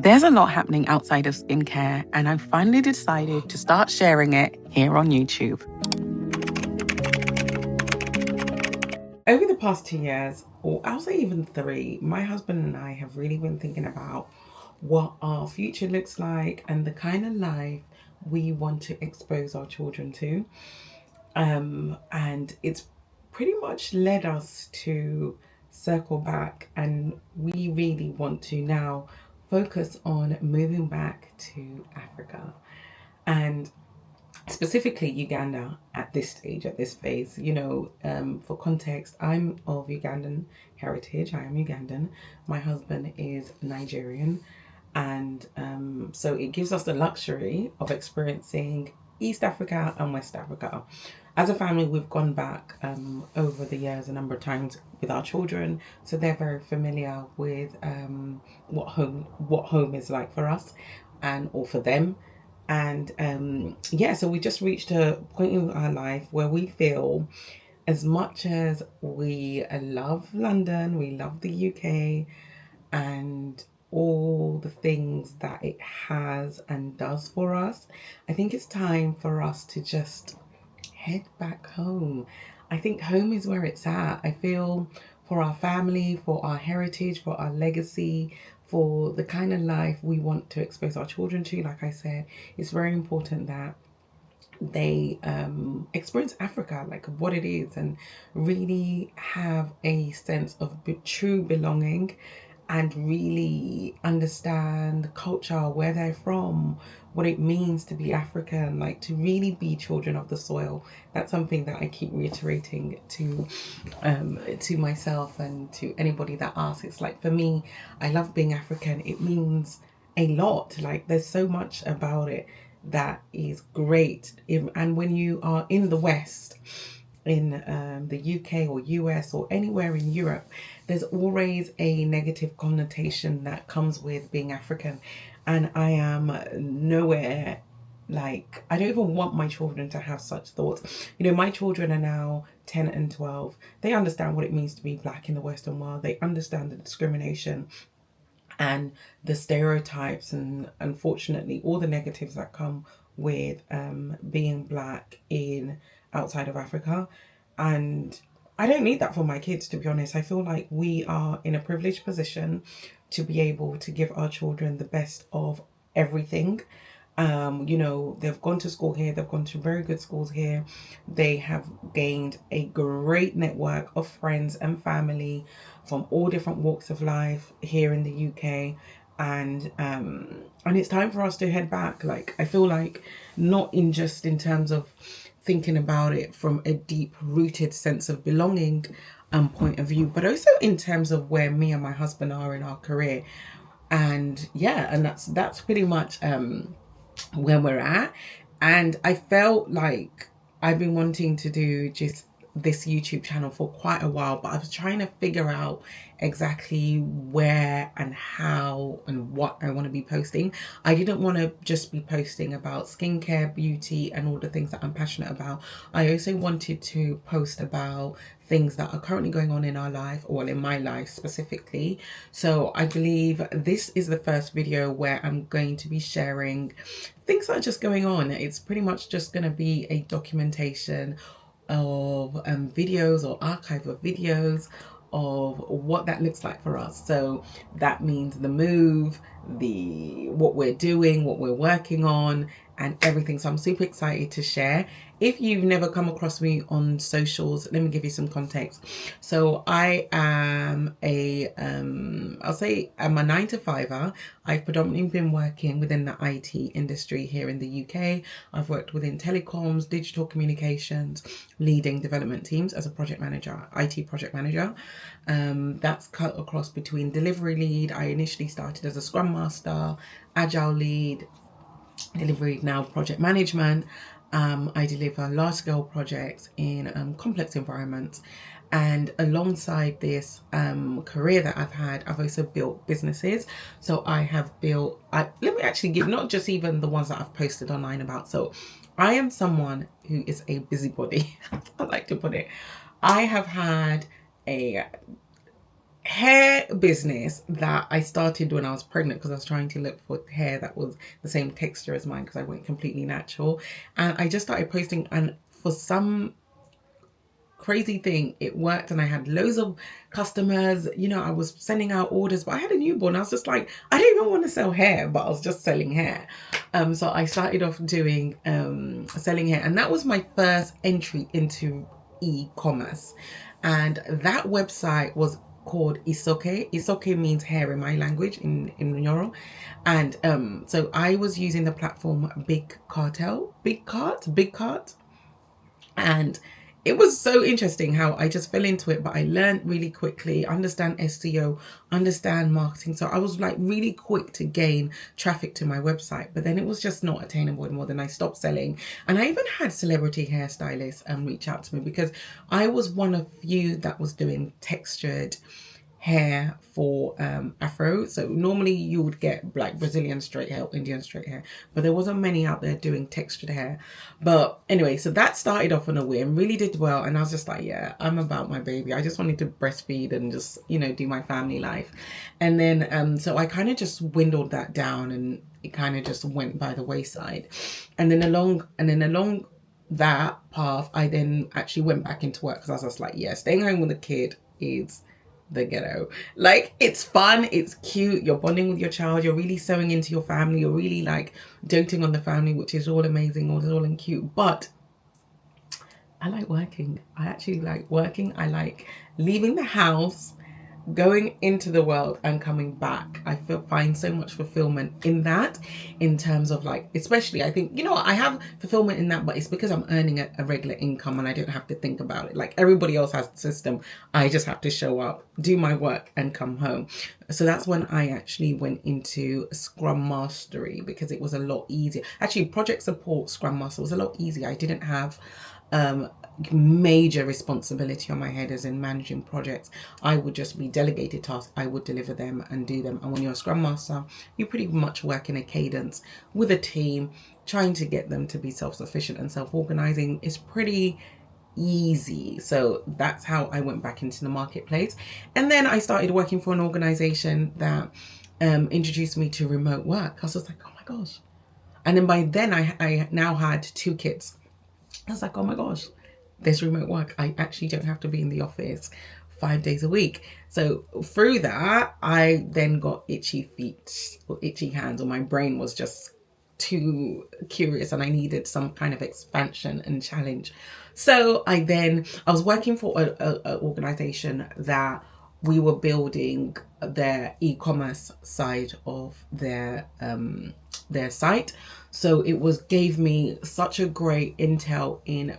There's a lot happening outside of skincare, and I finally decided to start sharing it here on YouTube. Over the past 2 years, or I'll say even 3, my husband and I have really been thinking about what our future looks like and the kind of life we want to expose our children to. And it's pretty much led us to circle back, and we really want to now focus on moving back to Africa, and specifically Uganda at this stage, at this phase. For context, I'm of Ugandan heritage. I am Ugandan. My husband is Nigerian. And so it gives us the luxury of experiencing East Africa and West Africa. As a family, we've gone back over the years a number of times with our children, so they're very familiar with what home is like for us or for them. And so we just reached a point in our life where we feel, as much as we love London, we love the UK, and all the things that it has and does for us, I think it's time for us to just head back home. I think home is where it's at. I feel for our family, for our heritage, for our legacy, for the kind of life we want to expose our children to, like I said, it's very important that they experience Africa like what it is and really have a sense of true belonging and really understand the culture, where they're from, what it means to be African, like to really be children of the soil. That's something that I keep reiterating to myself and to anybody that asks. It's like, for me, I love being African. It means a lot. Like, there's so much about it that is great. And when you are in the West, in the UK or US or anywhere in Europe, there's always a negative connotation that comes with being African. And I am nowhere like, I don't even want my children to have such thoughts. My children are now 10 and 12. They understand what it means to be Black in the Western world. They understand the discrimination and the stereotypes and, unfortunately, all the negatives that come with being Black outside of Africa. And I don't need that for my kids, to be honest. I feel like we are in a privileged position to be able to give our children the best of everything. They've gone to school here, they've gone to very good schools here, they have gained a great network of friends and family from all different walks of life here in the UK. And it's time for us to head back. Like, I feel like, not in terms of thinking about it from a deep rooted sense of belonging point of view, but also in terms of where me and my husband are in our career. And that's pretty much where we're at. And I felt like I've been wanting to do just this YouTube channel for quite a while, but I was trying to figure out exactly where and how and what I want to be posting. I didn't want to just be posting about skincare, beauty, and all the things that I'm passionate about. I also wanted to post about things that are currently going on in our life, or in my life specifically. So I believe this is the first video where I'm going to be sharing things that are just going on. It's pretty much just going to be a documentation of videos or archive of videos of what that looks like for us. So that means the move, what we're doing, what we're working on, and everything. So I'm super excited to share. If you've never come across me on socials, let me give you some context. So I am I'm a 9-to-5er. I've predominantly been working within the IT industry here in the UK. I've worked within telecoms, digital communications, leading development teams as a project manager, IT project manager. That's cut across between delivery lead. I initially started as a Scrum Master, Agile lead, delivery, now project management. I deliver large-scale projects in complex environments. And alongside this career that I've had, I've also built businesses. So I have built, let me actually give, not just even the ones that I've posted online about. So I am someone who is a busybody, I like to put it. I have had a hair business that I started when I was pregnant, because I was trying to look for hair that was the same texture as mine, because I went completely natural. And I just started posting, and for some crazy thing, it worked, and I had loads of customers. I was sending out orders, but I had a newborn. I was just like, I don't even want to sell hair, but I was just selling hair. So I started off doing selling hair, and that was my first entry into e-commerce. And that website was called Isoke. Isoke means hair in my language, in Nyoro. And so I was using the platform Big Cart. And it was so interesting how I just fell into it, but I learned really quickly, understand SEO, understand marketing. So I was like really quick to gain traffic to my website, but then it was just not attainable anymore. Then I stopped selling. And I even had celebrity hairstylists reach out to me, because I was one of few that was doing textured hair for afro. So normally you would get like Brazilian straight hair, Indian straight hair, but there wasn't many out there doing textured hair. But anyway, so that started off on a whim, really did well, and I was just like, yeah, I'm about my baby. I just wanted to breastfeed and just do my family life. And then so I kind of just dwindled that down, and it kind of just went by the wayside. And then along that path, I then actually went back into work, because I was just like, yeah, staying home with a kid is the ghetto. Like, it's fun, it's cute, you're bonding with your child, you're really sewing into your family, you're really like doting on the family, which is all amazing, all and cute. But I like working. I actually like working. I like leaving the house, going into the world, and coming back. I find so much fulfillment in that, in terms of like, especially I think, I have fulfillment in that, but it's because I'm earning a regular income and I don't have to think about it. Like everybody else has the system. I just have to show up, do my work, and come home. So that's when I actually went into Scrum Mastery, because it was a lot easier. Actually, project support Scrum Master was a lot easier. I didn't have major responsibility on my head, as in managing projects. I would just be delegated tasks, I would deliver them and do them. And when you're a Scrum Master, you pretty much work in a cadence with a team, trying to get them to be self-sufficient and self-organizing is pretty easy. So that's how I went back into the marketplace. And then I started working for an organization that introduced me to remote work. I was just like, oh my gosh. And then by then I now had 2 kids. I was like, oh my gosh, there's remote work. I actually don't have to be in the office 5 days a week. So through that, I then got itchy feet or itchy hands, or my brain was just too curious and I needed some kind of expansion and challenge. So I was working for an organization that we were building their e-commerce side of their site. So it gave me such a great intel in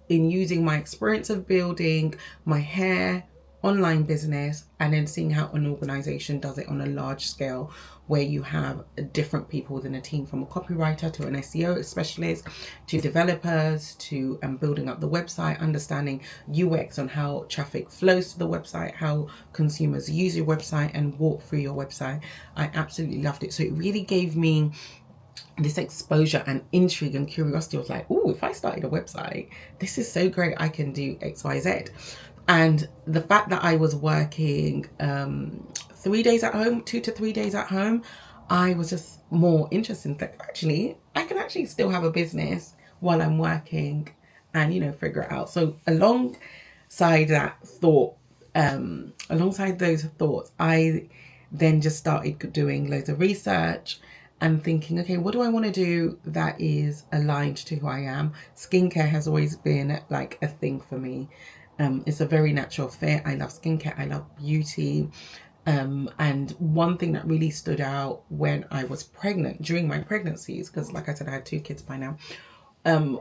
using my experience of building my hair online business, and then seeing how an organization does it on a large scale, where you have different people within a team, from a copywriter to an SEO specialist to developers to building up the website, understanding UX on how traffic flows to the website, how consumers use your website and walk through your website. I absolutely loved it. So it really gave me this exposure and intrigue and curiosity. I was like, oh, if I started a website, this is so great, I can do XYZ. And the fact that I was working 3 days at home, 2 to 3 days at home, I was just more interested in that actually I can actually still have a business while I'm working and figure it out. So alongside those thoughts, I then just started doing loads of research and thinking, okay, what do I want to do that is aligned to who I am? Skincare has always been like a thing for me. It's a very natural fit. I love skincare. I love beauty. And one thing that really stood out when I was pregnant, during my pregnancies, because like I said, I had 2 kids by now,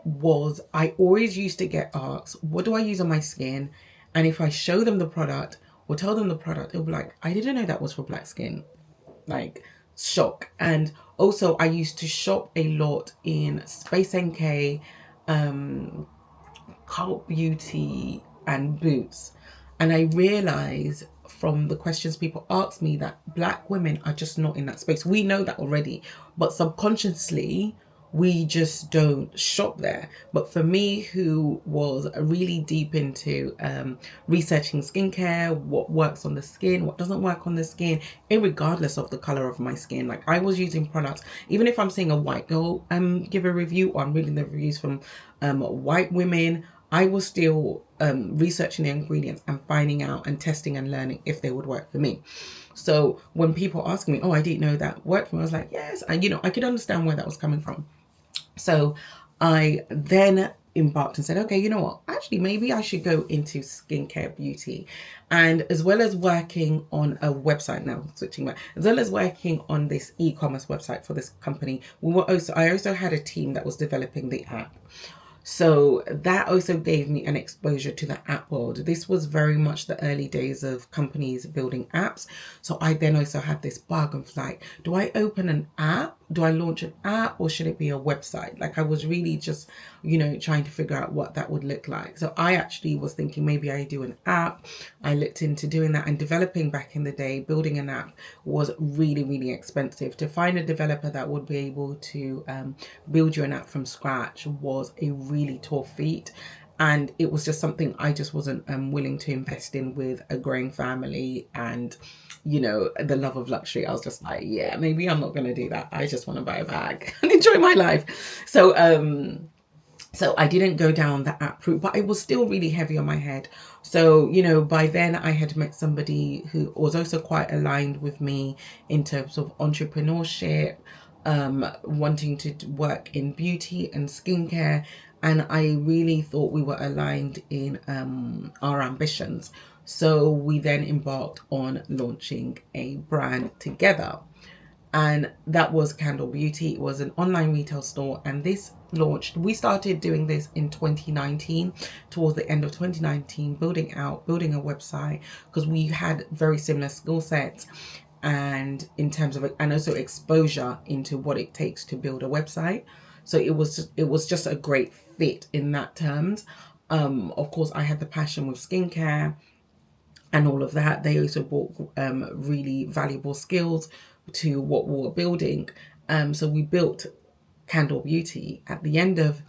was I always used to get asked, what do I use on my skin? And if I show them the product or tell them the product, they'll be like, I didn't know that was for black skin. Like, shock. And also I used to shop a lot in Space NK, Candour Beauty and Boots. And I realized from the questions people ask me that black women are just not in that space. We know that already, but subconsciously we just don't shop there. But for me, who was really deep into researching skincare, what works on the skin, what doesn't work on the skin, regardless of the color of my skin, like I was using products, even if I'm seeing a white girl give a review, or I'm reading the reviews from white women, I was still researching the ingredients and finding out and testing and learning if they would work for me. So when people ask me, oh, I didn't know that worked for me, I was like, yes. And, I could understand where that was coming from. So I then embarked and said, okay, you know what? Actually, maybe I should go into skincare beauty. And as well as working on a website now, switching back, as well as working on this e-commerce website for this company, I also had a team that was developing the app. So that also gave me an exposure to the app world. This was very much the early days of companies building apps. So I then also had this bug of like, do I open an app? Do I launch an app, or should it be a website? Like I was really just, trying to figure out what that would look like. So I actually was thinking maybe I do an app. I looked into doing that, and developing back in the day, building an app was really, really expensive. To find a developer that would be able to build you an app from scratch was a really tough feat. And it was just something I just wasn't willing to invest in with a growing family and, the love of luxury. I was just like, yeah, maybe I'm not going to do that. I just want to buy a bag and enjoy my life. So I didn't go down the app route, but it was still really heavy on my head. So, by then I had met somebody who was also quite aligned with me in terms of entrepreneurship, wanting to work in beauty and skincare. And I really thought we were aligned in our ambitions. So we then embarked on launching a brand together. And that was Candour Beauty. It was an online retail store, and this launched. We started doing this in 2019, towards the end of 2019, building a website, because we had very similar skill sets, and in terms of, and also exposure into what it takes to build a website. So it was just a great fit in that terms. Of course, I had the passion with skincare and all of that. They also brought really valuable skills to what we were building. So we built Candour Beauty at the end of,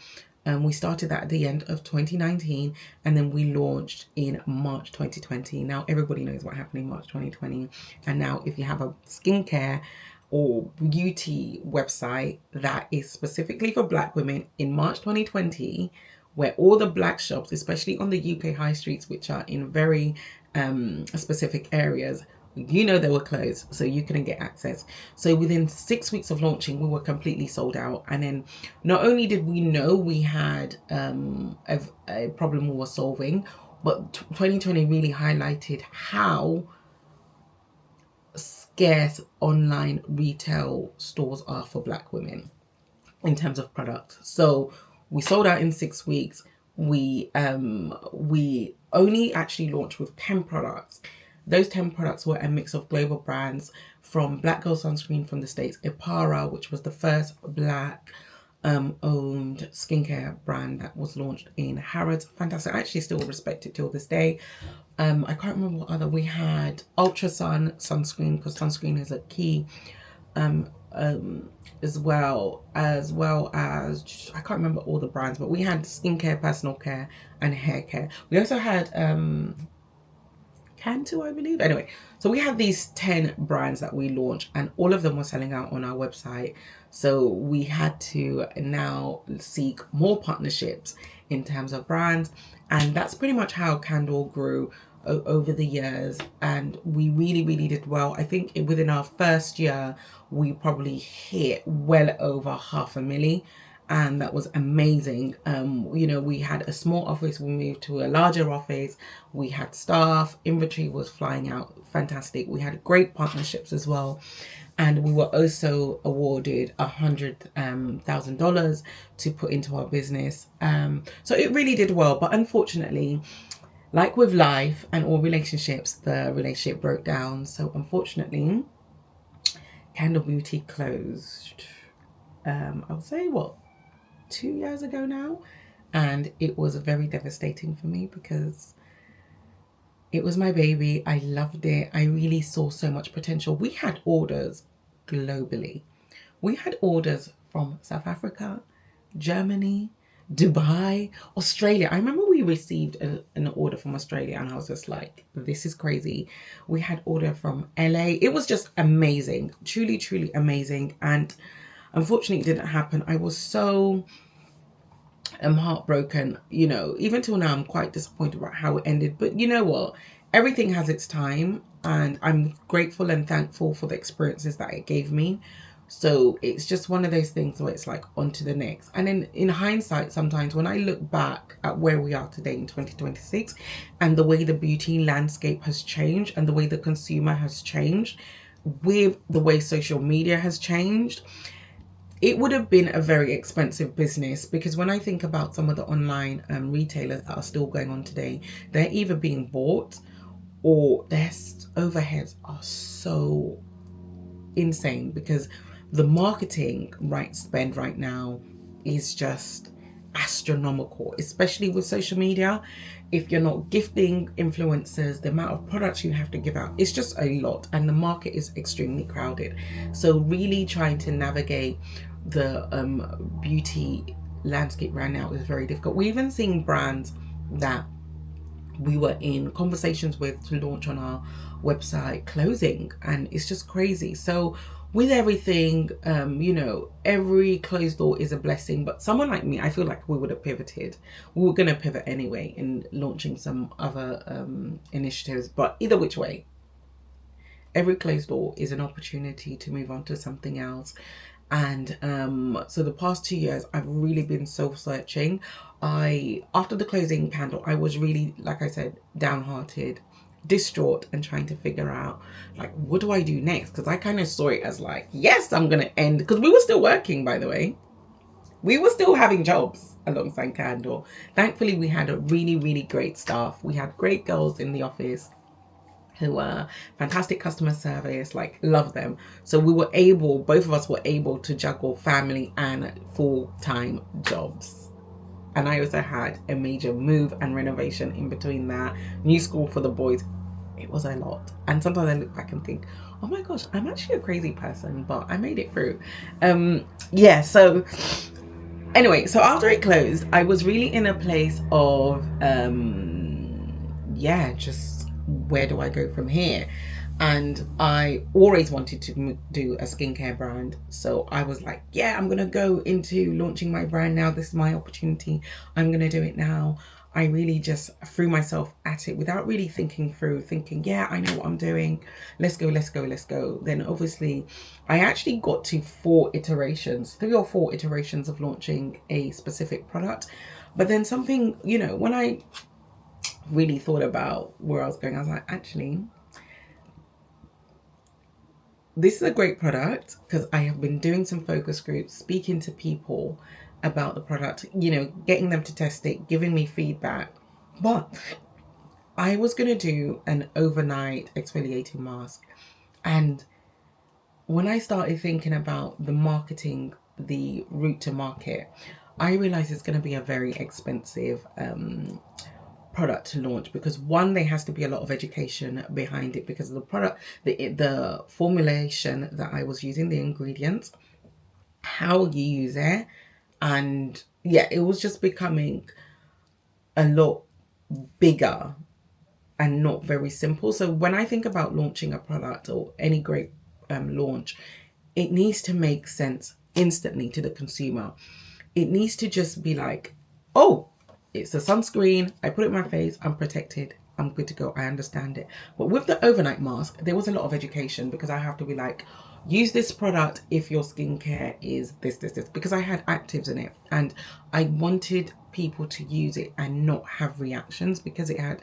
we started that at the end of 2019, and then we launched in March 2020. Now everybody knows what happened in March 2020. And now if you have a skincare or beauty website that is specifically for Black women in March 2020, where all the Black shops, especially on the UK high streets, which are in very specific areas, they were closed, so you couldn't get access. So within 6 weeks of launching, we were completely sold out. And then not only did we know we had a problem we were solving, but 2020 really highlighted how scarce online retail stores are for Black women in terms of products. So we sold out in 6 weeks. We only actually launched with 10 products. Those 10 products were a mix of global brands, from Black Girl Sunscreen from the States, Ipara, which was the first Black owned skincare brand that was launched in Harrods. Fantastic. I actually still respect it till this day. I can't remember what other. We had Ultra Sun sunscreen, because sunscreen is a key, as well as I can't remember all the brands, but we had skincare, personal care, and hair care. We also had Cantu, I believe. Anyway, so we had these 10 brands that we launched, and all of them were selling out on our website. So we had to now seek more partnerships in terms of brands, and that's pretty much how Candour grew over the years. And we really, really did well. I think within our first year, we probably hit well over 500,000. And that was amazing. We had a small office. We moved to a larger office. We had staff. Inventory was flying out. Fantastic. We had great partnerships as well. And we were also awarded $100,000 to put into our business. So it really did well. But unfortunately, like with life and all relationships, the relationship broke down. So unfortunately, Candour Beauty closed. I would say 2 years ago now, and it was very devastating for me because it was my baby. I loved it. I really saw so much potential. We had orders globally. We had orders from South Africa, Germany, Dubai, Australia. I remember we received an order from Australia and I was just like, this is crazy. We had order from LA. It was just amazing, truly, truly amazing. And unfortunately, it didn't happen. I was so heartbroken, even till now, I'm quite disappointed about how it ended. But you know what? Everything has its time, and I'm grateful and thankful for the experiences that it gave me. So it's just one of those things where it's like on to the next. And then in hindsight, sometimes when I look back at where we are today in 2026 and the way the beauty landscape has changed and the way the consumer has changed with the way social media has changed, it would have been a very expensive business, because when I think about some of the online retailers that are still going on today, they're either being bought or their overheads are so insane, because the marketing spend right now is just astronomical, especially with social media. If you're not gifting influencers, the amount of products you have to give out, it's just a lot, and the market is extremely crowded. So really trying to navigate the beauty landscape right now is very difficult. We're even seeing brands that we were in conversations with to launch on our website closing, and it's just crazy. So with everything, every closed door is a blessing. But someone like me, I feel like we would have pivoted. We were going to pivot anyway in launching some other initiatives. But either which way, every closed door is an opportunity to move on to something else. And so the past 2 years, I've really been soul-searching. After the closing Candour, I was really, like I said, downhearted, distraught, and trying to figure out, like, what do I do next? Because I kind of saw it as like, yes, I'm going to end, because we were still working, by the way. We were still having jobs alongside Candour. Thankfully, we had a really, really great staff. We had great girls in the office who were fantastic customer service, like, love them. So we were able, both of us were able to juggle family and full-time jobs. And I also had a major move and renovation in between that, new school for the boys. It was a lot. And sometimes I look back and think, oh my gosh, I'm actually a crazy person, but I made it through. So anyway, so after it closed, I was really in a place of, just where do I go from here? And I always wanted to do a skincare brand. So I was like, yeah, I'm going to go into launching my brand now. This is my opportunity. I'm going to do it now. I really just threw myself at it without really thinking, yeah, I know what I'm doing. Let's go. Then obviously I actually got to 3 or 4 iterations of launching a specific product. But then something, when I really thought about where I was going, I was like, actually, this is a great product, because I have been doing some focus groups, speaking to people about the product, getting them to test it, giving me feedback. But I was going to do an overnight exfoliating mask. And when I started thinking about the marketing, the route to market, I realized it's going to be a very expensive product to launch, because one, there has to be a lot of education behind it, because of the product, the formulation that I was using, the ingredients, how you use it, and it was just becoming a lot bigger and not very simple. So when I think about launching a product or any great launch, it needs to make sense instantly to the consumer. It needs to just be like, oh, it's a sunscreen, I put it in my face, I'm protected, I'm good to go, I understand it. But with the overnight mask, there was a lot of education, because I have to be like, use this product if your skincare is this, because I had actives in it, and I wanted people to use it and not have reactions, because it had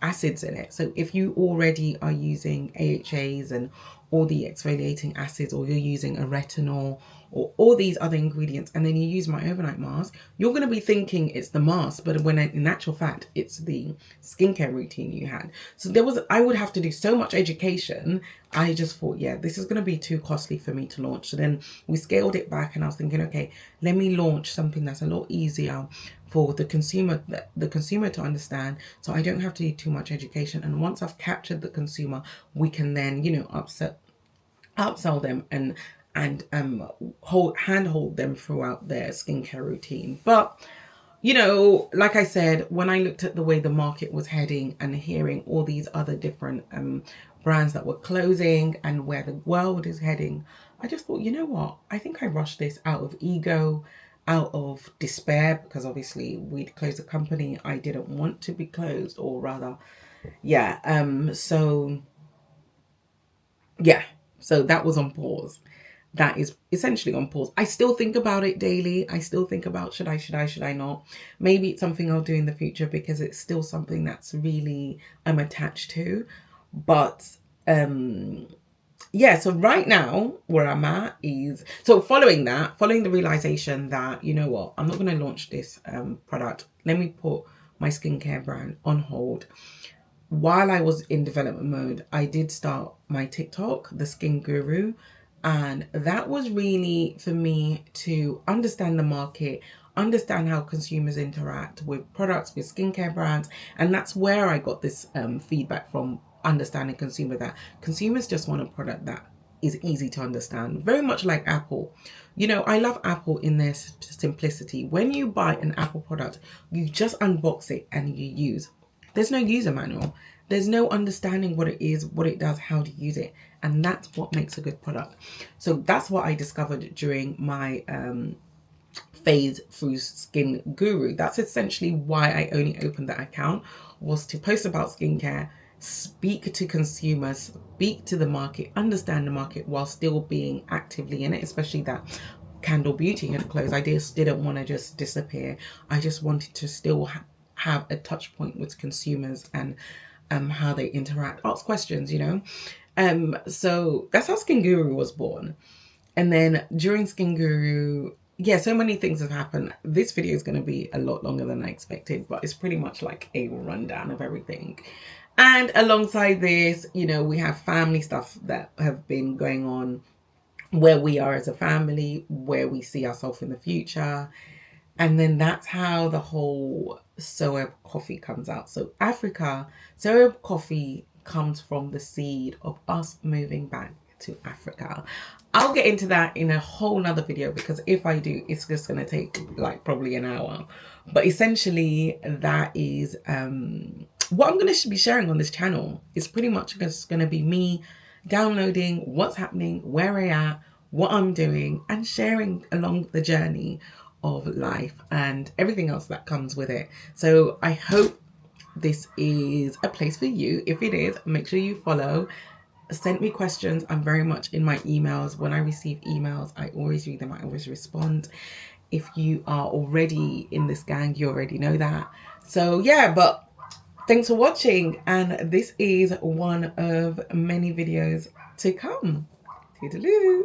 acids in it. So if you already are using AHAs and all the exfoliating acids, or you're using a retinol or all these other ingredients, and then you use my overnight mask, you're going to be thinking it's the mask, but when in actual fact it's the skincare routine you had. So I would have to do so much education. I just thought, this is going to be too costly for me to launch. So then we scaled it back, and I was thinking, okay, let me launch something that's a lot easier for the consumer to understand, so I don't have to do too much education. And once I've captured the consumer, we can then upsell them and and handhold them throughout their skincare routine. But you know, like I said, when I looked at the way the market was heading and hearing all these other different brands that were closing and where the world is heading, I just thought, you know what? I think I rushed this out of ego, out of despair, because obviously we'd closed the company. I didn't want to be closed, or rather, yeah. So that was on pause. That is essentially on pause. I still think about it daily. I still think about should I not? Maybe it's something I'll do in the future, because it's still something that's really I'm attached to. But yeah, so right now where I'm at is, so following the realization that, you know what, I'm not going to launch this product. Let me put my skincare brand on hold. While I was in development mode, I did start my TikTok, the Skin Guru, and that was really for me to understand the market, understand how consumers interact with products, with skincare brands, and that's where I got this feedback from understanding consumer, that consumers just want a product that is easy to understand, very much like Apple. You know, I love Apple in their simplicity. When you buy an Apple product, you just unbox it and you use. There's no user manual. There's no understanding what it is, what it does, how to use it. And that's what makes a good product. So that's what I discovered during my phase through Skin Guru. That's essentially why I only opened that account, was to post about skincare, speak to consumers, speak to the market, understand the market while still being actively in it, especially that Candour Beauty had closed. I just didn't want to just disappear. I just wanted to still have a touch point with consumers and how they interact, ask questions, you know. So that's how Skin Guru was born. And then during Skin Guru, yeah, so many things have happened. This video is going to be a lot longer than I expected, but it's pretty much like a rundown of everything. And alongside this, you know, we have family stuff that have been going on, where we are as a family, where we see ourselves in the future. And then that's how the whole soya coffee comes out. So Africa, soya coffee comes from the seed of us moving back to Africa. I'll get into that in a whole nother video, because if I do, it's just going to take like probably an hour. But essentially that is what I'm going to be sharing on this channel. Is pretty much just going to be me downloading what's happening, where I am, what I'm doing, and sharing along the journey of life and everything else that comes with it. So I hope this is a place for you. If it is, make sure you follow. Send me questions. I'm very much in my emails. When I receive emails, I always read them. I always respond. If you are already in this gang, you already know that. So yeah, but thanks for watching. And this is one of many videos to come. Toodaloo.